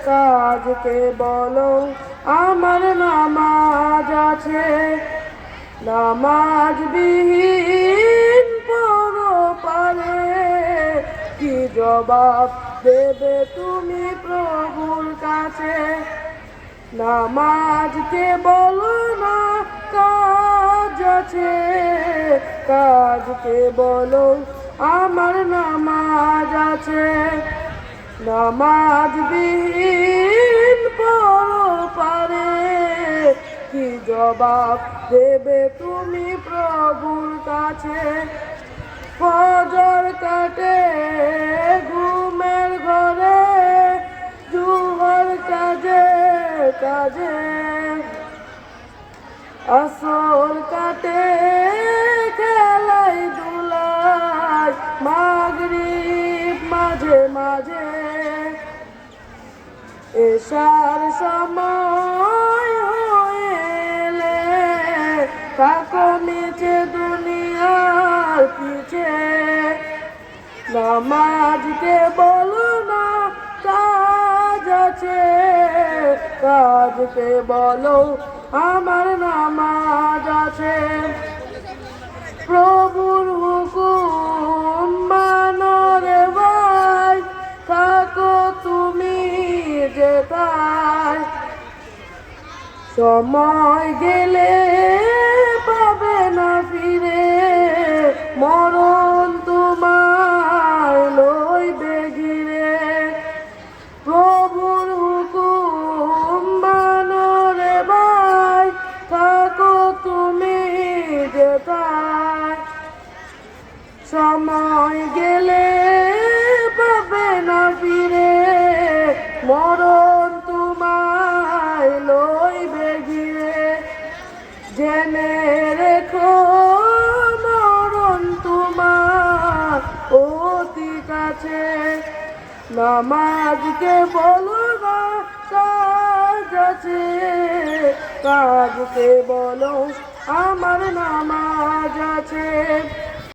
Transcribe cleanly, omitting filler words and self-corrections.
কাজকে বলো আমার নামাজ আছে। নামাজ বিহীন পরপারে কি জবাব দেবে তুমি প্রভুর কাছে। নামাজকে বলো না কাজ আছে, কাজকে বলো আমার নামাজ আছে। নামাজ বিহীন পরপারে কি জবাব দেবে তুমি প্রভুর কাছে। ফজর কাটে ঘুমের ঘরে জুহর কাজে কাজে, আসর কাটে খেলাই ধুলায় মাগরিব মাঝে মাঝে। এশার সময় হইলে থাকো নিচে দুনিয়ার পিছে। নামাজকে বলো না কাজ আছে, কাজকে বলো আমার নামাজ আছে। প্রভুর হুকুম মানো রে ভাই, থাকো তুমি যেথায়। সময় গেলে পাবে না ফিরে, মরণ তোমায় লইবে ঘিরে। প্রভুর হুকুম মানো রে ভাই, থাকো তুমি যেথায়। সময় গেলে পাবে না ফিরে, মরণ তোমায় লইবে ঘিরে। জেনে রেখো মরণ তোমার অতি কাছে। নামাজকে বলো না কাজ আছে, কাজকে বলো আমার নামাজ আছে।